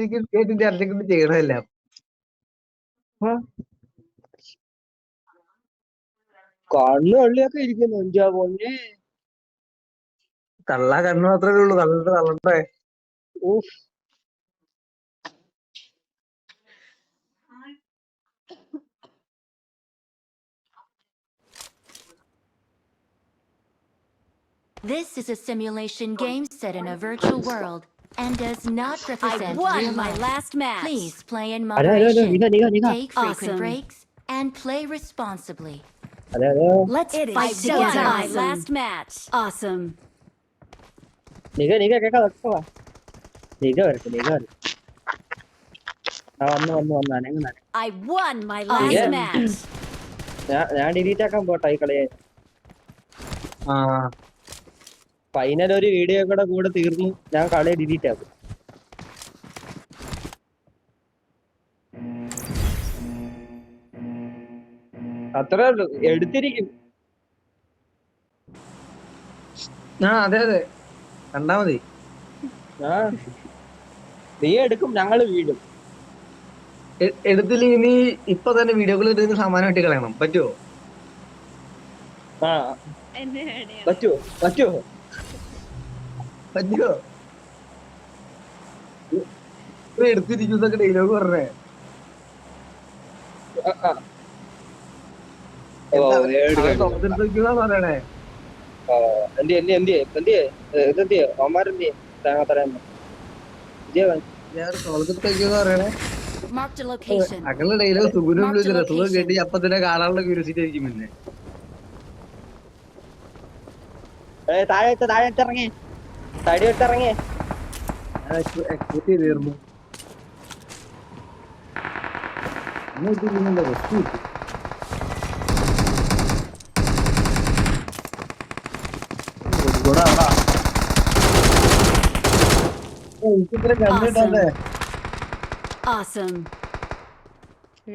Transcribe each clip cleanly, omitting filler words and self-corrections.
എനിക്ക് കേട്ടിട്ട് അർജന്റ് ചെയ്യണമല്ല. കണ്ണു വള്ളിയൊക്കെ ഇരിക്കുന്നു എന്റെ പൊന്നെ. തള്ള കണ്ണു മാത്രമേ ഉള്ളൂ. തള്ളണ്ടേ. ഊഫ്. This is a simulation game set in a virtual world and does not represent real my life. last match. Please play in moderation. Take frequent Awesome. breaks and play responsibly. Let's fight together. My last match. Awesome. I won my last match. ഞാൻ delete ആക്കാൻ പോട്ടെ ഈ കളിയെ. Final ഒരു video കൂടെ തീർന്നു. ഞാൻ കളി ഡിലീറ്റ് ആക്കും. അത്രേ ഉള്ളൂ. എടുത്തിരിക്കും. അതെ കണ്ടാ മതി. നീ എടുക്കും, ഞങ്ങള് വീടും. എടുത്തില്ലെങ്കിൽ നീ ഇപ്പൊ തന്നെ വീഡിയോകൾ എടുത്ത് സമാനം വെട്ടി കളയണം. പറ്റുമോ? പറ്റുമോ? എടുത്തിരിക്കുന്നൊക്കെ ഡയലോഗ് പറഞ്ഞേ. പറയണേ പറയണേ. അങ്ങനെ ഡയലോഗ് സുഖം വിളിച്ചില്ല. സുഖം കേട്ടി അപ്പൊ തന്നെ കാണാനുള്ള ക്യൂരിയോസിറ്റി ആയിരിക്കും. പിന്നെ താഴെത്തിറങ്ങി എക്സ്പെക്ട് ചെയ്തിരുന്നു.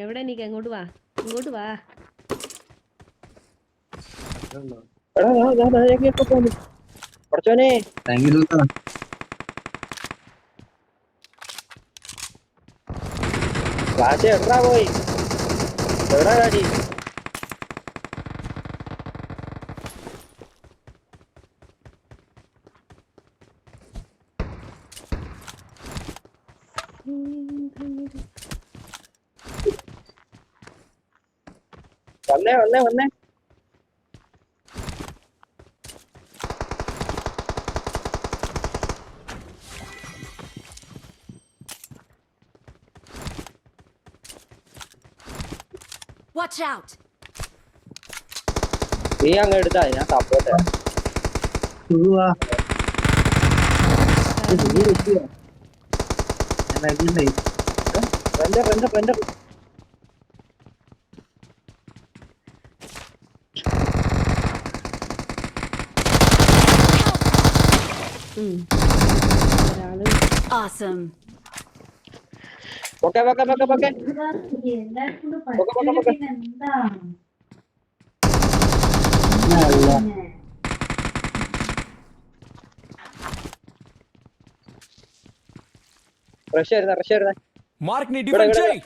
എവിടെ നീക്ക്? അങ്ങോട്ട് വാ. പഠിച്ചോനെ ക്ലാസ് എവിടാ പോയി? എവിടാ കാടി? വന്നേ Watch out. നീ അങ്ങ് എടുത്താ ഞാൻ സപ്പോർട്ട്. Awesome. Okay. Rush വരുന്നേ. മാർക്ക് നീ ഡിഫെൻഡ് ചെയ്.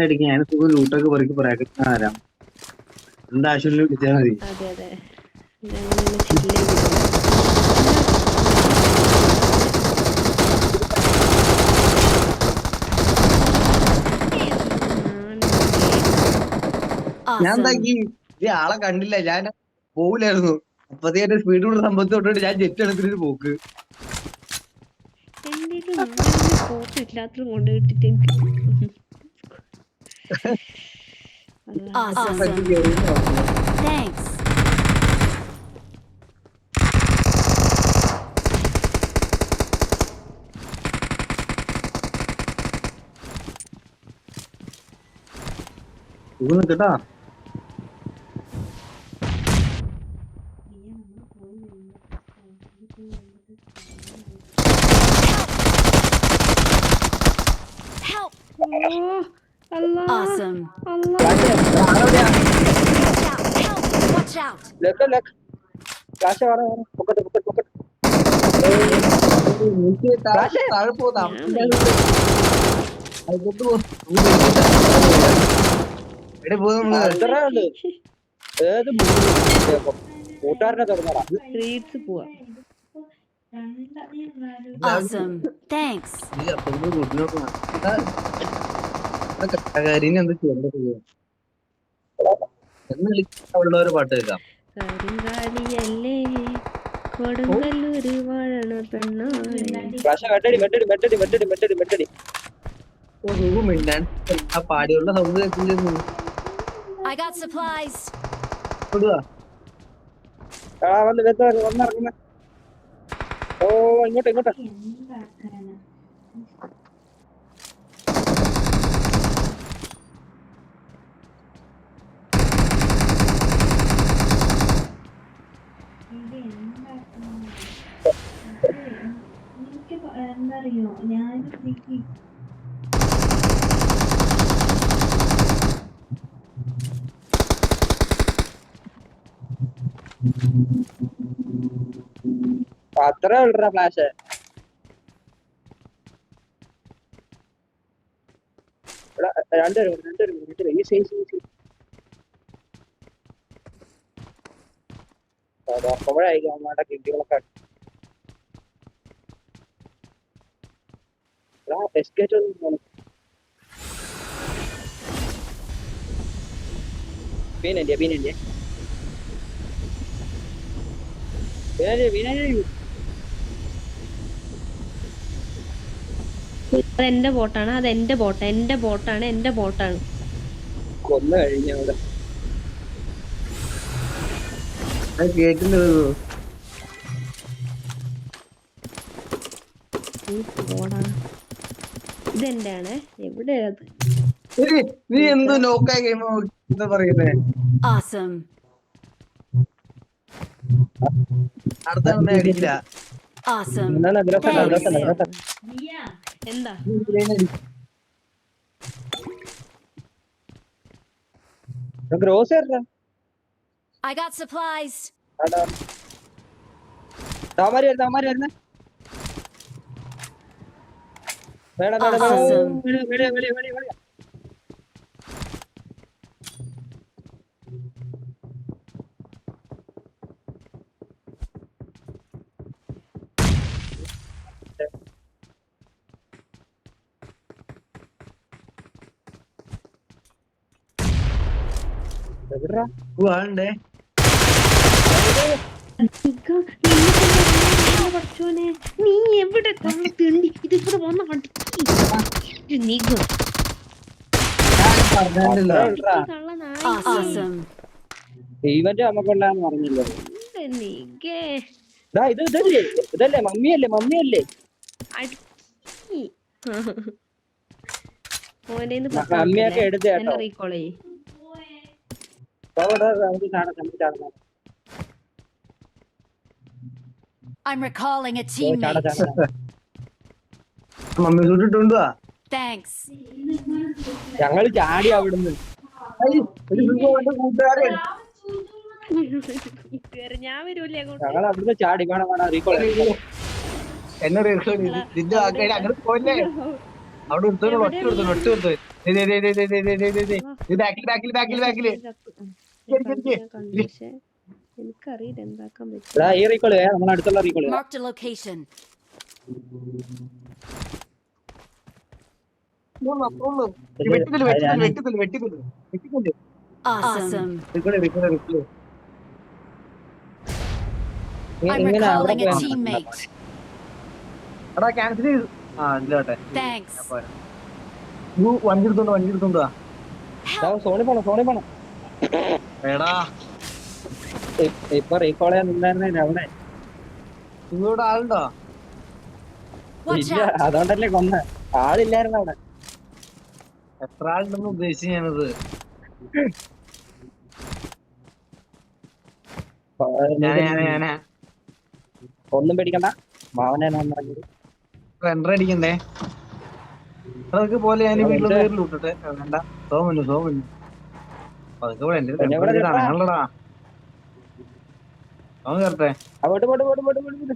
അടിക്കാൻ ഞാൻ സുഖം ലൂട്ടൊക്കെ പറയ്ക്ക് പറയാം. ആരാം എന്താവശ്യം വിളിച്ചാൽ മതി. അതെ ഞാൻ എന്താക്കി ആളെ കണ്ടില്ല. ഞാൻ പോവില്ലായിരുന്നു. അപ്പത്തേന്റെ സ്പീഡ് കൊണ്ട് സംഭവത്തിൽ തൊട്ടിട്ട് ഞാൻ ജെറ്റ് എടുത്തിട്ട് പോക്ക്. എല്ലാത്തിലും കൊണ്ടുപോയിട്ടിട്ട് Thanks. കേട്ടാ Help! Allah. Awesome. Allah. Help! Flash വേണം പൊക്കത്ത് താഴെ പോതാ എവിടെ പോകും നമ്മള് അത്രേ ഉള്ളു. ഏത് കൂട്ടുകാരനെ തുറന്നടാ. സ്ട്രീറ്റ്സ് പോവാ. Awesome. Thanks. കട്ടകാരിനെ എന്ത് ചെയ്യേണ്ടത് എന്ന് വിളിക്കാനുള്ളൊരു പാട്ട് കേൾക്കാം. കരിങ്കാലിയല്ലേ കൊടുങ്ങല്ലൂര് വാഴണ പെണ്ണോളെ. ഫ്ലാഷ് വെട്ടടി. മിണ്ടാൻ ആ പാടിയുള്ള സൗണ്ട് കേൾക്കില്ലെന്ന് I got supplies. കൊടുവാ. വന്നിറങ്ങുന്ന. ഓ ഇങ്ങോട്ടാ. എന്തറിയോ ഞാൻ അത്രേ ഉള്ളടാ ഫ്ലാഷ്. രണ്ടുപേരും അപ്പോഴായിരിക്കും അമ്മയുടെ കിട്ടികളൊക്കെ എസ്കേറ്റ് ഒന്നും പീനല്ലേ അതെന്റെ ബോട്ടാണ്, അതെന്റെ ബോട്ടാണ്. കൊന്നു കഴിഞ്ഞവിടെ കേട്ടില്ലത് ഇതെന്റെ ആണ്. എവിടെയാ അത്? നീ എന്ത് നോക്കായി ഗെയിം എന്താ പറയുന്നേ? Awesome. അടുത്ത അടിക്കില്ല. Awesome. എന്താ ഗ്രോസ് I got supplies. താമാരി വരുന്നേ. Awesome. ആളുണ്ടേ പഠിച്ചോനെ, നീ എവിടെ തിണ്ടി ഇതിവിടെ വന്ന Awesome. ഇവന്റ് നമുക്കുണ്ടാന്ന് പറഞ്ഞല്ലോ. ഇതല്ലേ മമ്മിയല്ലേ മമ്മിയൊക്കെ എടുത്ത് കേട്ടോ. റീകോൾ ചെയ്യ്. I'm recalling a teammate. Mummy സൂട്ടിട്ടുണ്ടോ? Thanks. ഞങ്ങള് ചാടി അവിടുന്ന്. കൂട്ടുകാരൻ ഞാൻ വരൂലേ അങ്ങോട്ട്. ഞങ്ങൾ അവിടുന്ന് ചാടി വേണം റീകോൾ എന്നെ നിന്റെ ആൾക്കാര് അങ്ങനെ പോയില്ലേ? അവിടെ ഒറ്റ ബാക്കില് എനിക്കറിയില്ല എന്താക്കാൻ പറ്റും. ഈ റീകോൾ നമ്മളെ അടുത്തുള്ള recall. Marked a location. വെട്ടിത്തില്ല. Awesome. I'm recalling a teammate. എടാ ക്യാൻസൽ ചെയ്തു. ഇല്ലോട്ടെ. Thanks. വണ്ടി എടുത്തോണ്ടാ. സോണി പോണം. എടാ ഇപ്പൊ റീകോൾ ചെയ്യാൻ നിന്നായിരുന്നേ അവിടെ നിങ്ങളോട് ആളുണ്ടോ? Watch ഇല്ല, out. അതുകൊണ്ടല്ലേ കൊന്ന. ആളില്ലായിരുന്നു അവിടെ. എത്ര ആളുണ്ടെന്ന് ഉദ്ദേശിച്ചു ഞാനത്. ഞാനാ ഒന്നും പേടിക്കണ്ട, മാവനാണ് പറഞ്ഞത്. റെൻഡർ അടിക്കണ്ടേ? അതൊക്കെ പോലെ ഞാൻ വീട്ടിലൊന്ന് കയറി വിട്ടിട്ടെ. വേണ്ട, സോമന്നു അതൊക്കെ എന്റെ അണങ്ങളടാ. അവൻ കയറട്ടെ. അങ്ങോട്ട് പോട്ട് പോട്ട് പോട്ട് പോട്ട്.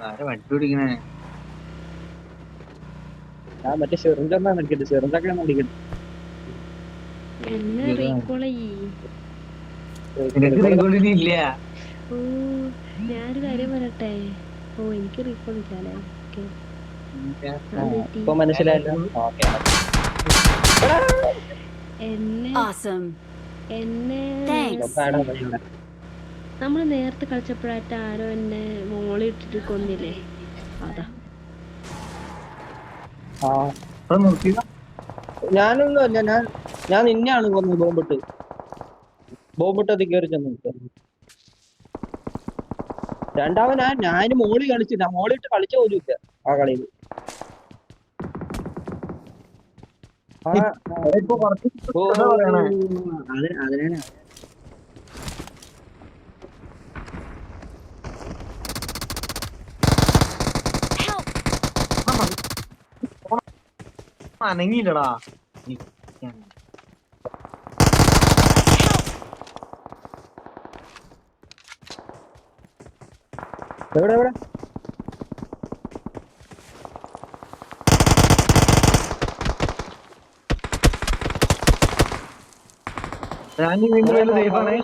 ആരെ വണ്ടി പിടിക്കണേ? ഞാൻ മറ്റേ ചെറുഞ്ചൊന്നാണ് അടിക്കട്ടെ, ചെറുഞ്ചൊക്കെ അടിക്കട്ടെ. എന്നെ റീകോൾ ചെയ്യ്. ഇല്ല. ഓ ഞാനൊരു കാര്യം പറയട്ടെ. ഓ എനിക്ക് റീകോൾ ഇല്ലല്ലേ. ഓക്കെ ഇപ്പൊ മനസ്സിലായല്ലോ. ഓക്കെ എന്നെ Awesome. എന്നെ Thanks. നമ്മള് നേരത്തെ കളിച്ചപ്പോഴായിട്ട് ആരോ എന്നെ മോളി ഇട്ടിട്ട് കൊന്നില്ലേ? അതാ ആ ഞാനൊന്നും അല്ല, ഞാൻ നിന്നെയാണ് കൊന്നത്. ബോംബിട്ട് അത് കയറി ചെന്ന് രണ്ടാമത് ഞാൻ മോളി കളിച്ചില്ല, മോളിട്ട് കളിച്ച പോലും ഇല്ല ആ കളിയിൽ. അതിനാണ് അനങ്ങിയില്ലടാ. എവിടെ എവിടെ ഞാൻ വീണ്ടും സേഫാണ്.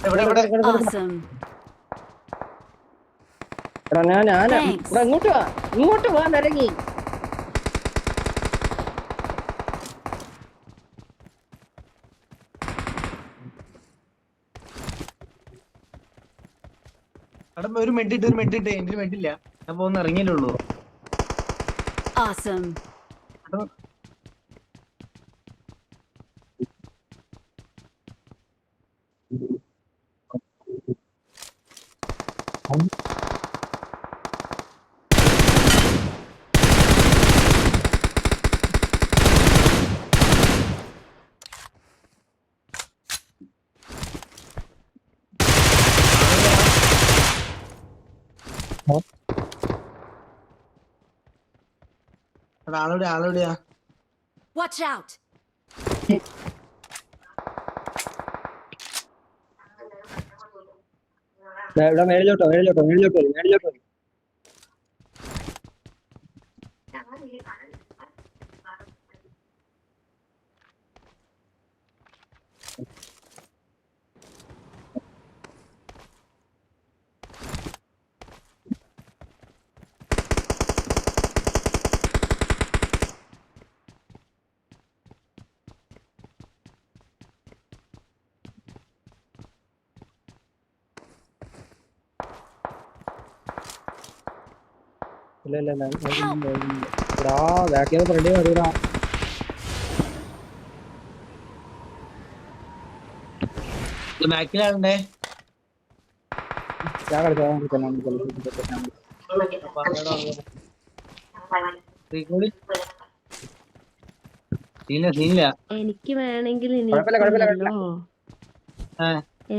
എവിടെ എവിടെ Awesome. Thanks. ഇങ്ങോട്ട് വാ നിരങ്ങി. ഒരു മെഡിട്ട് എന്റെ മെഡില്ല. ഞാൻ പോകുന്ന ഇറങ്ങിയല്ലേ ഉള്ളൂ. Awesome. ആളെവിടെയാ? Watch out! ഇവിടെ മേളിലോട്ടോ. ഇല്ല ബാക്കിൽ ഫ്രണ്ട് വരൂടാ. ബാക്കിലാണ്ടേ. ഞാൻ കളിക്കാം. എനിക്ക് വേണമെങ്കിൽ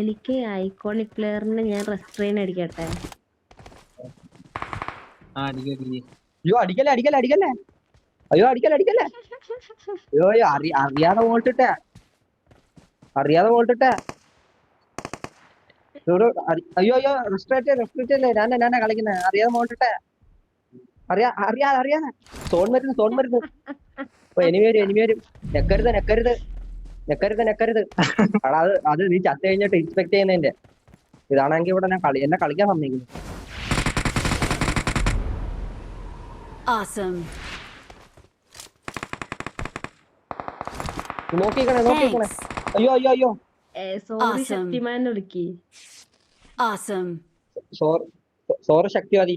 എനിക്ക് ഐക്കോണിക് പ്ലെയറിന് ഞാൻ റെസ്ട്രെയിൻ അടിക്കട്ടെ. അയ്യോ അടിക്കല്ലേ. അയ്യോ അടിക്കല്ലേ. അയ്യോ അറിയാതെ വോൾട്ടിട്ടെ. അയ്യോ റെസ്ട്രേറ്റ് അല്ലേ. ഞാനാ കളിക്കുന്നത്. അറിയാതെ വോൾട്ടിട്ടെ. അറിയാതെ സോൺ മരുന്ന്. എനിമി വരും. നെക്കരുത്. എടാ അത് നീ ചത്ത് കഴിഞ്ഞിട്ട് ഇൻസ്പെക്ട് ചെയ്യുന്നതിന്റെ ഇതാണെങ്കിൽ ഇവിടെ ഞാൻ എന്നെ കളിക്കാൻ സമ്മതിക്കുന്നു. Awesome. നോക്കിക്കണേ. Thanks. അയ്യോ സോറി Awesome. ശക്തിമാൻ വിളിക്ക്. Awesome. സോറി ശക്തിവാദി.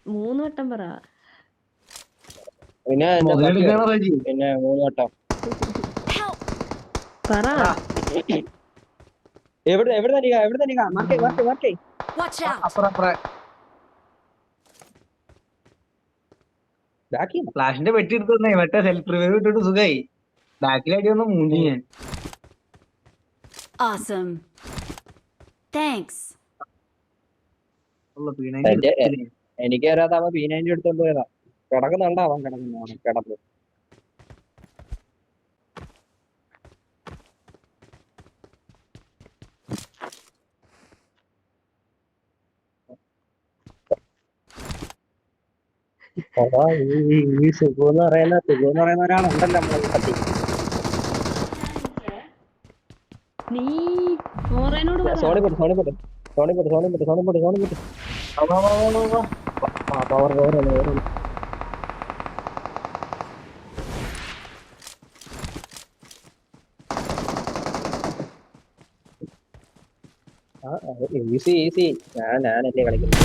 3 വട്ടം പറ. പിന്നെ 3 വട്ടം പറ. എവിടെ നിൽക്കാം. മാർക്കേ. Watch out! ഫ്ലാഷിന്റെ പെട്ടി എടുത്തേ. മറ്റേ സെൽഫ് റിവൈവ് ഇട്ടിട്ട് സുഖായി. ബാക്കിലടി ഒന്ന് മൂന്നി ഞാൻ. Awesome. Thanks. എനിക്ക് അറിയാത്ത അവൻ P90 എടുത്തോണ്ട് പോയതാ. കിടക്കുന്നുണ്ടോ അവൻ? കിടന്നു. അതാ ഈ സുഖു എന്ന് പറയുന്ന ഒരാളുണ്ടല്ലോ നമ്മളെ പറ്റി. നീ ഓറേനോട് പറ. സോണിപ്പെട്ട് ഈസി ഞാനല്ലേ കളിക്കുന്നത്.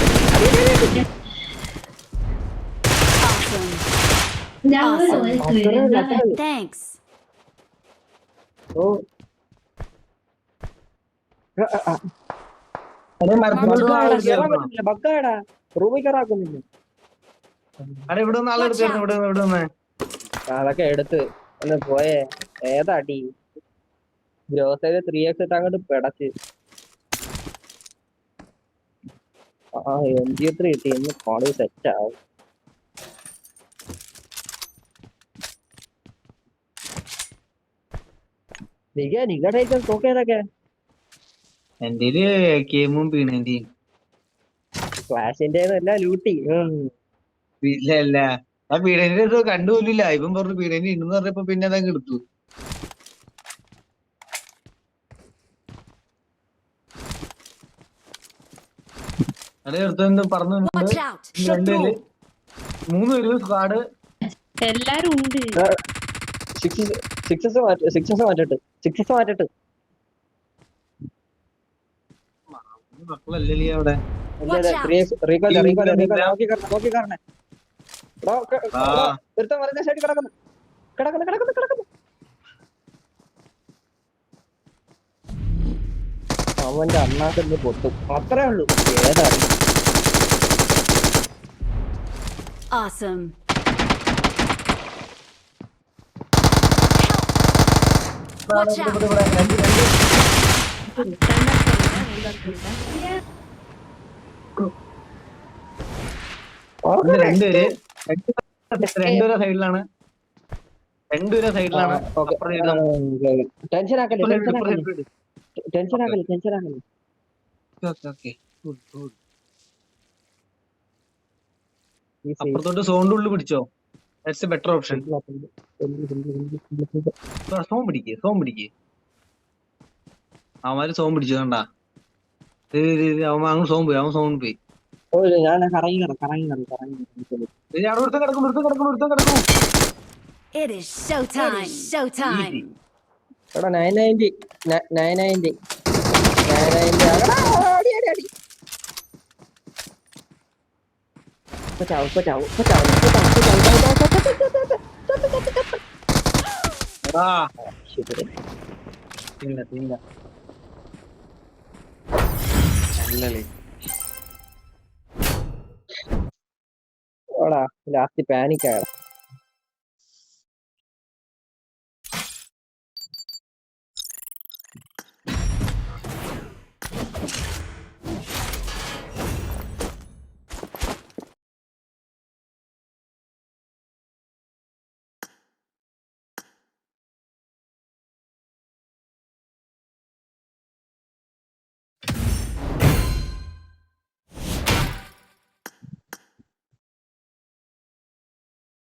Awesome. Thanks. ഓ ബഗ്ഗാടാ റൂമിൽ കയറാക്കുന്നില്ല. ഇവിടെ നിന്ന് ആളെടുത്തായിരുന്നു ഇവിടെ നിന്ന് അതൊക്കെ എടുത്ത് ഒന്ന് പോയേ. ഏതാ അടി ഗ്രോസൈഡ് 3x ഇട്ട് അങ്ങോട്ട് പിടച്ച്. MG3 കിട്ടി ഇന്ന് കോളേജ് സെറ്റ് ആവും. നിങ്ങളുടെ തോക്കേതൊക്കെ എന്റെ കേമും പീണന്റെയും ഫ്ലാഷിന്റെ എല്ലാം ലൂട്ടി. ഇല്ല ആ പീഡന്റെ ഇത് കണ്ടുപോലില്ല. ഇപ്പം പറഞ്ഞു പീഡന്റെ ഉണ്ടെന്ന് പറഞ്ഞപ്പോ പിന്നെ അതങ്ങ് എടുത്തു. അതേ എടുത്തു പറഞ്ഞു. Watch out. രണ്ടുപേര് 3 പേര് സ്ക്വാഡ്. എല്ലാരും ഉണ്ട്. സിക്സസ് മാറ്റിട്ട് മക്കളല്ലേ അവിടെ. നോക്കി കാരണേ ഒരുത്തൻ വലത്തെ സൈഡിൽ കിടക്കുന്നു. അവന്റെ അണ്ണാക്കന്ന് പൊട്ടും അത്രേ ഉള്ളൂ. ഏതാ Awesome. Watch out. രണ്ടുപേരെ സൈഡിലാണ്. ടെൻഷൻ ആക്കല്ലേ. അപ്പുറത്തോട്ട് സോണിന്റെ ഉള്ളിൽ പിടിച്ചോ. That's A better option. Zone പിടിക്ക്. അവന്മാര് സോൺ പിടിച്ചു കണ്ടാ. അവൻ സോൺ പോയി. ഞാൻ കറങ്ങി അവിടെ കിടക്കുന്നു. It is showtime. എടാ 990 ലാസ്റ്റ് പാനിക് ആയടാ.